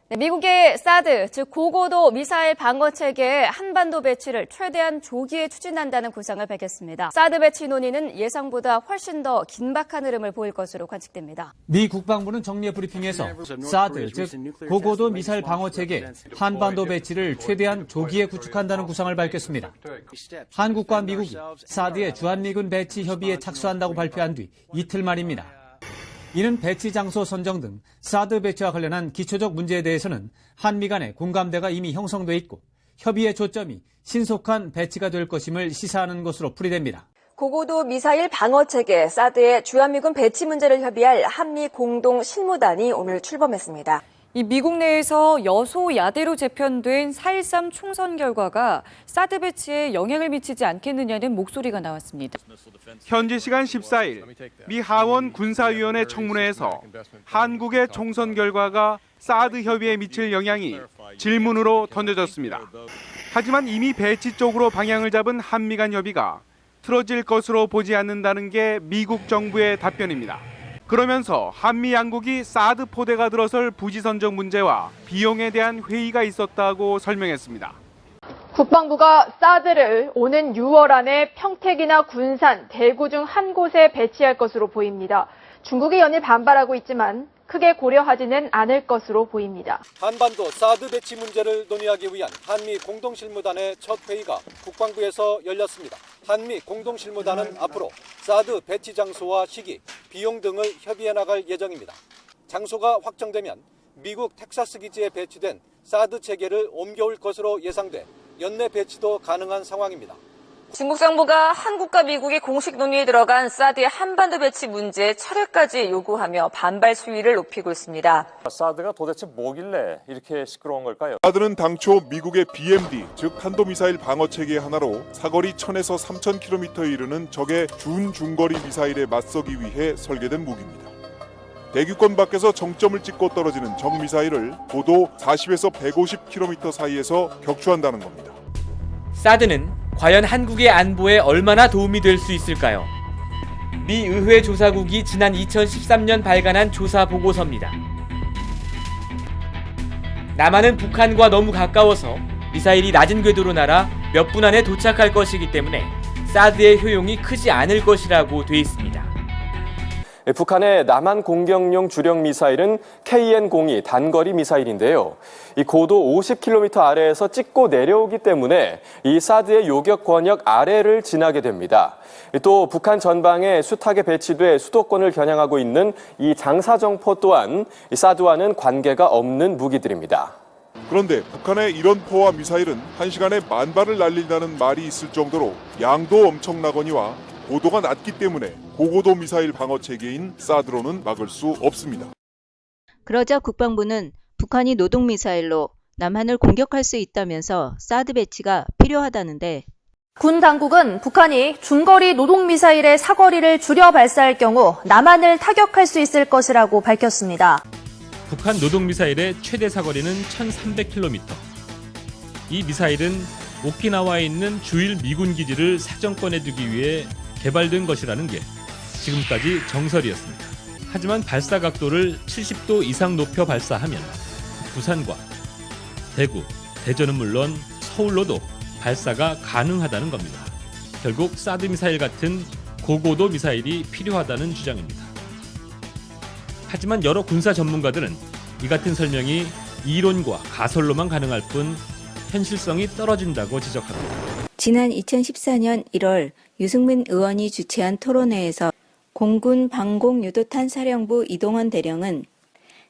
네, 미국의 사드, 즉 고고도 미사일 방어 체계의 한반도 배치를 최대한 조기에 추진한다는 구상을 밝혔습니다. 사드 배치 논의는 예상보다 훨씬 더 긴박한 흐름을 보일 것으로 관측됩니다. 미 국방부는 정례 브리핑에서 사드, 즉 고고도 미사일 방어 체계 한반도 배치를 최대한 조기에 구축한다는 구상을 밝혔습니다. 한국과 미국이 사드의 주한미군 배치 협의에 착수한다고 발표한 뒤 이틀 만입니다. 이는 배치 장소 선정 등 사드 배치와 관련한 기초적 문제에 대해서는 한미 간의 공감대가 이미 형성돼 있고 협의의 초점이 신속한 배치가 될 것임을 시사하는 것으로 풀이됩니다. 고고도 미사일 방어체계 사드의 주한미군 배치 문제를 협의할 한미 공동 실무단이 오늘 출범했습니다. 이 미국 내에서 여소야대로 재편된 4.13 총선 결과가 사드 배치에 영향을 미치지 않겠느냐는 목소리가 나왔습니다. 현지 시간 14일 미 하원 군사위원회 청문회에서 한국의 총선 결과가 사드 협의에 미칠 영향이 질문으로 던져졌습니다. 하지만 이미 배치 쪽으로 방향을 잡은 한미 간 협의가 틀어질 것으로 보지 않는다는 게 미국 정부의 답변입니다. 그러면서 한미 양국이 사드 포대가 들어설 부지 선정 문제와 비용에 대한 회의가 있었다고 설명했습니다. 국방부가 사드를 오는 6월 안에 평택이나 군산, 대구 중 한 곳에 배치할 것으로 보입니다. 중국이 연일 반발하고 있지만 크게 고려하지는 않을 것으로 보입니다. 한반도 사드 배치 문제를 논의하기 위한 한미 공동실무단의 첫 회의가 국방부에서 열렸습니다. 한미 공동실무단은 앞으로 사드 배치 장소와 시기, 비용 등을 협의해 나갈 예정입니다. 장소가 확정되면 미국 텍사스 기지에 배치된 사드 체계를 옮겨올 것으로 예상돼 연내 배치도 가능한 상황입니다. 중국 정부가 한국과 미국이 공식 논의에 들어간 사드의 한반도 배치 문제 철회까지 요구하며 반발 수위를 높이고 있습니다. 사드가 도대체 뭐길래 이렇게 시끄러운 걸까요? 사드는 당초 미국의 BMD, 즉 탄도미사일 방어체계 하나로 사거리 1000에서 3000km에 이르는 적의 준중거리 미사일에 맞서기 위해 설계된 무기입니다. 대기권 밖에서 정점을 찍고 떨어지는 적 미사일을 고도 40에서 150km 사이에서 격추한다는 겁니다. 사드는 과연 한국의 안보에 얼마나 도움이 될 수 있을까요? 미 의회 조사국이 지난 2013년 발간한 조사 보고서입니다. 남한은 북한과 너무 가까워서 미사일이 낮은 궤도로 날아 몇 분 안에 도착할 것이기 때문에 사드의 효용이 크지 않을 것이라고 돼 있습니다. 북한의 남한 공격용 주력 미사일은 KN-02 단거리 미사일인데요. 이 고도 50km 아래에서 찍고 내려오기 때문에 이 사드의 요격 권역 아래를 지나게 됩니다. 또 북한 전방에 숱하게 배치돼 수도권을 겨냥하고 있는 이 장사정포 또한 이 사드와는 관계가 없는 무기들입니다. 그런데 북한의 이런 포와 미사일은 1시간에 10,000발을 날린다는 말이 있을 정도로 양도 엄청나거니와 고도가 낮기 때문에 고고도 미사일 방어 체계인 사드로는 막을 수 없습니다. 그러자 국방부는 북한이 노동미사일로 남한을 공격할 수 있다면서 사드 배치가 필요하다는데 군 당국은 북한이 중거리 노동미사일의 사거리를 줄여 발사할 경우 남한을 타격할 수 있을 것이라고 밝혔습니다. 북한 노동미사일의 최대 사거리는 1,300km. 이 미사일은 오키나와에 있는 주일 미군 기지를 사정권에 두기 위해 개발된 것이라는 게 지금까지 정설이었습니다. 하지만 발사 각도를 70도 이상 높여 발사하면 부산과 대구, 대전은 물론 서울로도 발사가 가능하다는 겁니다. 결국 사드 미사일 같은 고고도 미사일이 필요하다는 주장입니다. 하지만 여러 군사 전문가들은 이 같은 설명이 이론과 가설로만 가능할 뿐 현실성이 떨어진다고 지적합니다. 지난 2014년 1월 유승민 의원이 주최한 토론회에서 공군 방공유도탄 사령부 이동원 대령은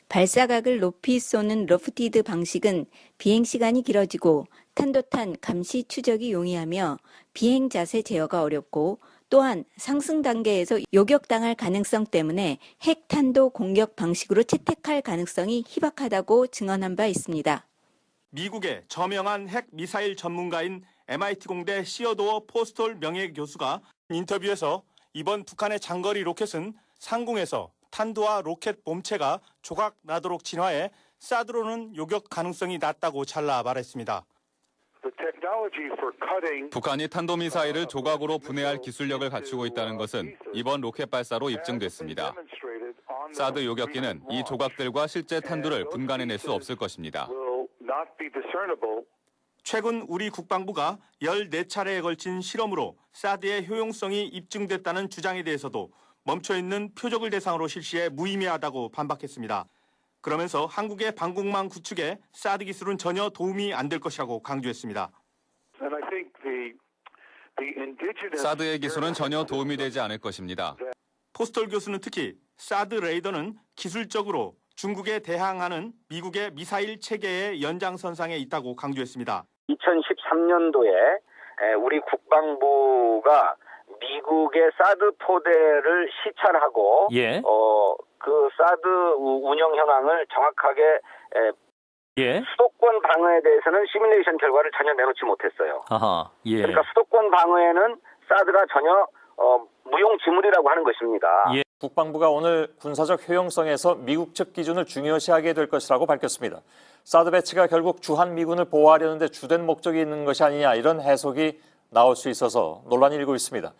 발사각을 높이 쏘는 러프티드 방식은 비행시간이 길어지고 탄도탄 감시 추적이 용이하며 비행 자세 제어가 어렵고 또한 상승 단계에서 요격당할 가능성 때문에 핵탄도 공격 방식으로 채택할 가능성이 희박하다고 증언한 바 있습니다. 미국의 저명한 핵 미사일 전문가인 MIT 공대 시어도어 포스톨 명예교수가 인터뷰에서 이번 북한의 장거리 로켓은 상공에서 탄도와 로켓 몸체가 조각 나도록 진화해 사드로는 요격 가능성이 낮다고 잘라 말했습니다. 북한이 탄도미사일을 조각으로 분해할 기술력을 갖추고 있다는 것은 이번 로켓 발사로 입증됐습니다. 사드 요격기는 이 조각들과 실제 탄두를 분간해낼 수 없을 것입니다. 최근 우리 국방부가 14차례에 걸친 실험으로 사드의 효용성이 입증됐다는 주장에 대해서도 멈춰있는 표적을 대상으로 실시해 무의미하다고 반박했습니다. 그러면서 한국의 방공망 구축에 사드 기술은 전혀 도움이 안 될 것이라고 강조했습니다. 사드의 기술은 전혀 도움이 되지 않을 것입니다. 포스톨 교수는 특히 사드 레이더는 기술적으로 중국에 대항하는 미국의 미사일 체계의 연장선상에 있다고 강조했습니다. 2013년도에 우리 국방부가 미국의 사드 포대를 시찰하고 그 사드 운영 현황을 정확하게 수도권 방어에 대해서는 시뮬레이션 결과를 전혀 내놓지 못했어요. 그러니까 수도권 방어에는 사드가 전혀 무용지물이라고 하는 것입니다. 국방부가 오늘 군사적 효용성에서 미국 측 기준을 중요시하게 될 것이라고 밝혔습니다. 사드 배치가 결국 주한미군을 보호하려는 데 주된 목적이 있는 것이 아니냐 이런 해석이 나올 수 있어서 논란이 일고 있습니다.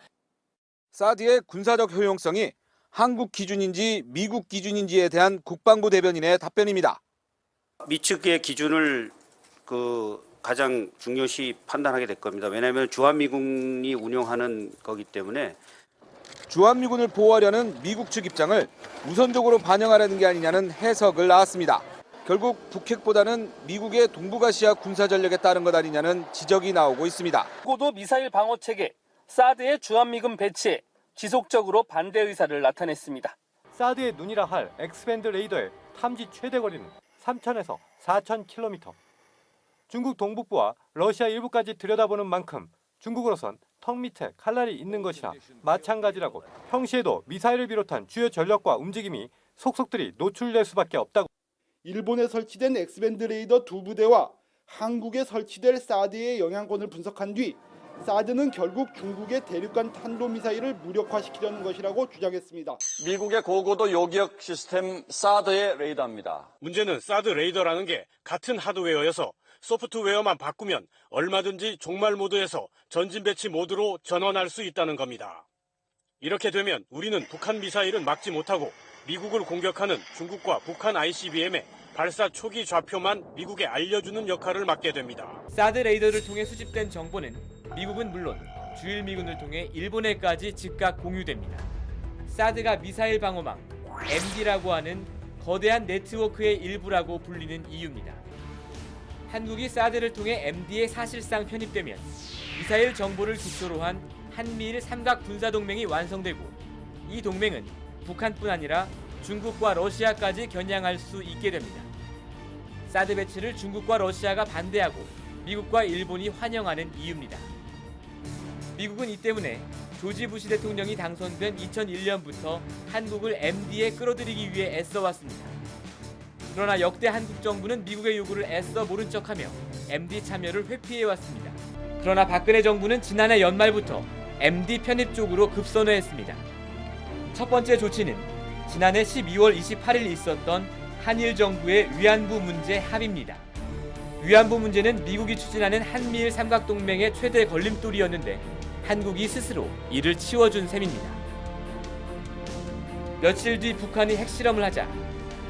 사드의 군사적 효용성이 한국 기준인지 미국 기준인지에 대한 국방부 대변인의 답변입니다. 미 측의 기준을 가장 중요시 판단하게 될 겁니다. 왜냐하면 주한미군이 운용하는 거기 때문에 주한미군을 보호하려는 미국 측 입장을 우선적으로 반영하려는 게 아니냐는 해석을 낳았습니다. 결국 북핵보다는 미국의 동북아시아 군사전력에 따른 것 아니냐는 지적이 나오고 있습니다. 고도 미사일 방어체계 사드의 주한미군 배치에 지속적으로 반대 의사를 나타냈습니다. 사드의 눈이라 할 X밴드 레이더의 탐지 최대 거리는 3,000에서 4,000km. 중국 동북부와 러시아 일부까지 들여다보는 만큼 중국으로선 턱 밑에 칼날이 있는 것이나 마찬가지라고 평시에도 미사일을 비롯한 주요 전력과 움직임이 속속들이 노출될 수밖에 없다고. 일본에 설치된 X밴드 레이더 2부대와 한국에 설치될 사드의 영향권을 분석한 뒤 사드는 결국 중국의 대륙간 탄도미사일을 무력화시키려는 것이라고 주장했습니다. 미국의 고고도 요격 시스템 사드의 레이더입니다. 문제는 사드 레이더라는 게 같은 하드웨어여서 소프트웨어만 바꾸면 얼마든지 종말 모드에서 전진 배치 모드로 전환할 수 있다는 겁니다. 이렇게 되면 우리는 북한 미사일은 막지 못하고 미국을 공격하는 중국과 북한 ICBM의 발사 초기 좌표만 미국에 알려주는 역할을 맡게 됩니다. 사드 레이더를 통해 수집된 정보는 미국은 물론 주일 미군을 통해 일본에까지 즉각 공유됩니다. 사드가 미사일 방어망, MD라고 하는 거대한 네트워크의 일부라고 불리는 이유입니다. 한국이 사드를 통해 MD에 사실상 편입되면 미사일 정보를 기초로 한 한미일 삼각 군사동맹이 완성되고 이 동맹은 북한뿐 아니라 중국과 러시아까지 겨냥할 수 있게 됩니다. 사드 배치를 중국과 러시아가 반대하고 미국과 일본이 환영하는 이유입니다. 미국은 이 때문에 조지 부시 대통령이 당선된 2001년부터 한국을 MD에 끌어들이기 위해 애써왔습니다. 그러나 역대 한국 정부는 미국의 요구를 애써 모른 척하며 MD 참여를 회피해왔습니다. 그러나 박근혜 정부는 지난해 연말부터 MD 편입 쪽으로 급선회했습니다. 첫 번째 조치는 지난해 12월 28일 있었던 한일 정부의 위안부 문제 합의입니다. 위안부 문제는 미국이 추진하는 한미일 삼각동맹의 최대 걸림돌이었는데 한국이 스스로 이를 치워준 셈입니다. 며칠 뒤 북한이 핵실험을 하자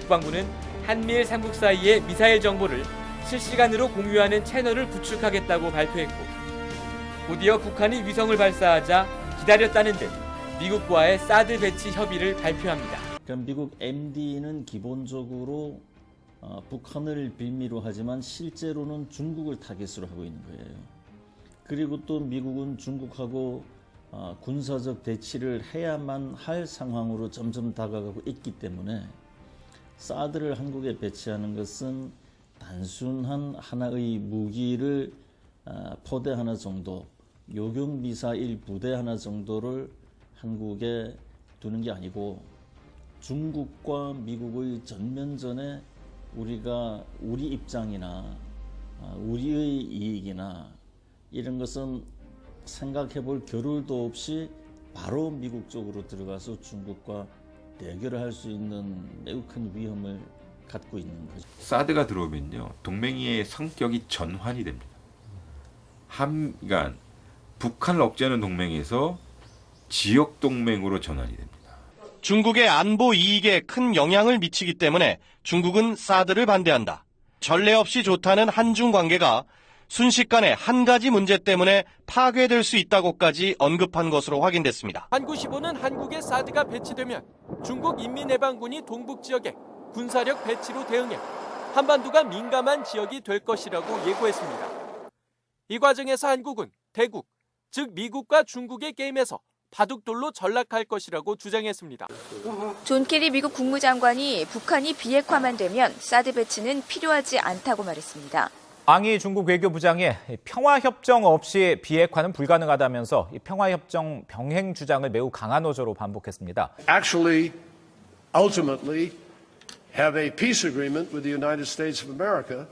국방부는 한미일 삼국 사이의 미사일 정보를 실시간으로 공유하는 채널을 구축하겠다고 발표했고 곧이어 북한이 위성을 발사하자 기다렸다는 듯 미국과의 사드 배치 협의를 발표합니다. 그럼 미국 MD는 기본적으로 북한을 빌미로 하지만 실제로는 중국을 타겟으로 하고 있는 거예요. 그리고 또 미국은 중국하고 군사적 대치를 해야만 할 상황으로 점점 다가가고 있기 때문에 사드를 한국에 배치하는 것은 단순한 하나의 무기를 포대 하나 정도, 요격 미사일 부대 하나 정도를 한국에 두는 게 아니고 중국과 미국의 전면전에 우리가 우리 입장이나 우리의 이익이나 이런 것은 생각해 볼 겨를도 없이 바로 미국 쪽으로 들어가서 중국과 대결을 할 수 있는 매우 큰 위험을 갖고 있는 거죠. 사드가 들어오면요, 동맹의 성격이 전환이 됩니다. 그러니까 북한을 억제하는 동맹에서 지역 동맹으로 전환이 됩니다. 중국의 안보 이익에 큰 영향을 미치기 때문에 중국은 사드를 반대한다. 전례 없이 좋다는 한중 관계가 순식간에 한 가지 문제 때문에 파괴될 수 있다고까지 언급한 것으로 확인됐습니다. 한구15는 한국에 사드가 배치되면 중국 인민해방군이 동북 지역에 군사력 배치로 대응해 한반도가 민감한 지역이 될 것이라고 예고했습니다. 이 과정에서 한국은 대국, 즉 미국과 중국의 게임에서 바둑돌로 전락할 것이라고 주장했습니다. 존 케리 미국 국무장관이 북한이 비핵화만 되면 사드 배치는 필요하지 않다고 말했습니다. 왕이 중국 외교부장이 평화협정 없이 비핵화는 불가능하다면서 이 평화협정 병행 주장을 매우 강한 어조로 반복했습니다. Actually, ultimately, have a peace agreement with the United States of America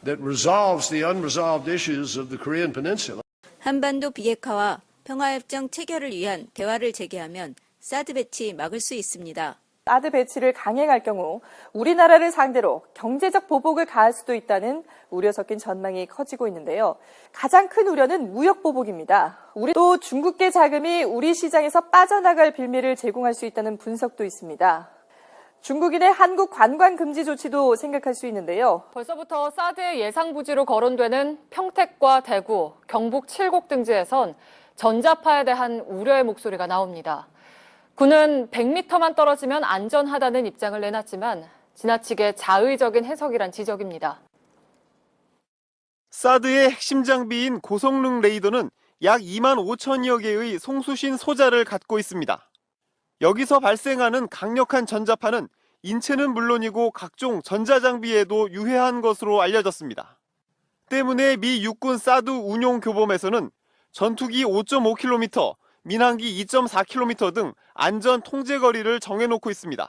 that resolves the unresolved issues of the Korean Peninsula. 한반도 비핵화와 평화협정 체결을 위한 대화를 재개하면 사드 배치 막을 수 있습니다. 사드 배치를 강행할 경우 우리나라를 상대로 경제적 보복을 가할 수도 있다는 우려 섞인 전망이 커지고 있는데요. 가장 큰 우려는 무역 보복입니다. 또 중국계 자금이 우리 시장에서 빠져나갈 빌미를 제공할 수 있다는 분석도 있습니다. 중국인의 한국 관광 금지 조치도 생각할 수 있는데요. 벌써부터 사드의 예상 부지로 거론되는 평택과 대구, 경북 7곡 등지에선 전자파에 대한 우려의 목소리가 나옵니다. 군은 100m만 떨어지면 안전하다는 입장을 내놨지만 지나치게 자의적인 해석이란 지적입니다. 사드의 핵심 장비인 고성능 레이더는 약 2만 5천여 개의 송수신 소자를 갖고 있습니다. 여기서 발생하는 강력한 전자파는 인체는 물론이고 각종 전자장비에도 유해한 것으로 알려졌습니다. 때문에 미 육군 사드 운용 교범에서는 전투기 5.5km, 민항기 2.4km 등 안전 통제 거리를 정해놓고 있습니다.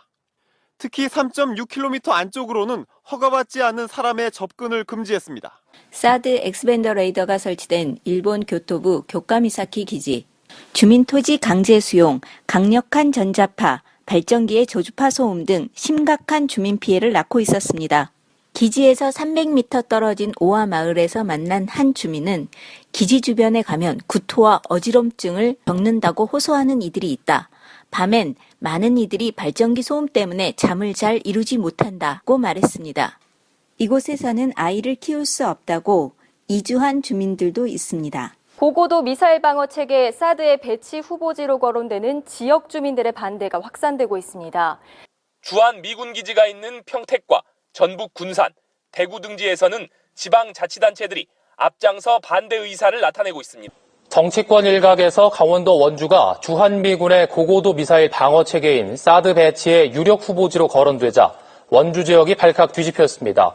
특히 3.6km 안쪽으로는 허가받지 않은 사람의 접근을 금지했습니다. 사드 엑스밴더 레이더가 설치된 일본 교토부 교카미사키 기지. 주민 토지 강제 수용, 강력한 전자파, 발전기의 저주파 소음 등 심각한 주민 피해를 낳고 있었습니다. 기지에서 300m 떨어진 오화 마을에서 만난 한 주민은 기지 주변에 가면 구토와 어지럼증을 겪는다고 호소하는 이들이 있다. 밤엔 많은 이들이 발전기 소음 때문에 잠을 잘 이루지 못한다고 말했습니다. 이곳에서는 아이를 키울 수 없다고 이주한 주민들도 있습니다. 고고도 미사일 방어 체계 사드의 배치 후보지로 거론되는 지역 주민들의 반대가 확산되고 있습니다. 주한 미군 기지가 있는 평택과 전북 군산, 대구 등지에서는 지방자치단체들이 앞장서 반대 의사를 나타내고 있습니다. 정치권 일각에서 강원도 원주가 주한미군의 고고도 미사일 방어 체계인 사드 배치의 유력 후보지로 거론되자 원주 지역이 발칵 뒤집혔습니다.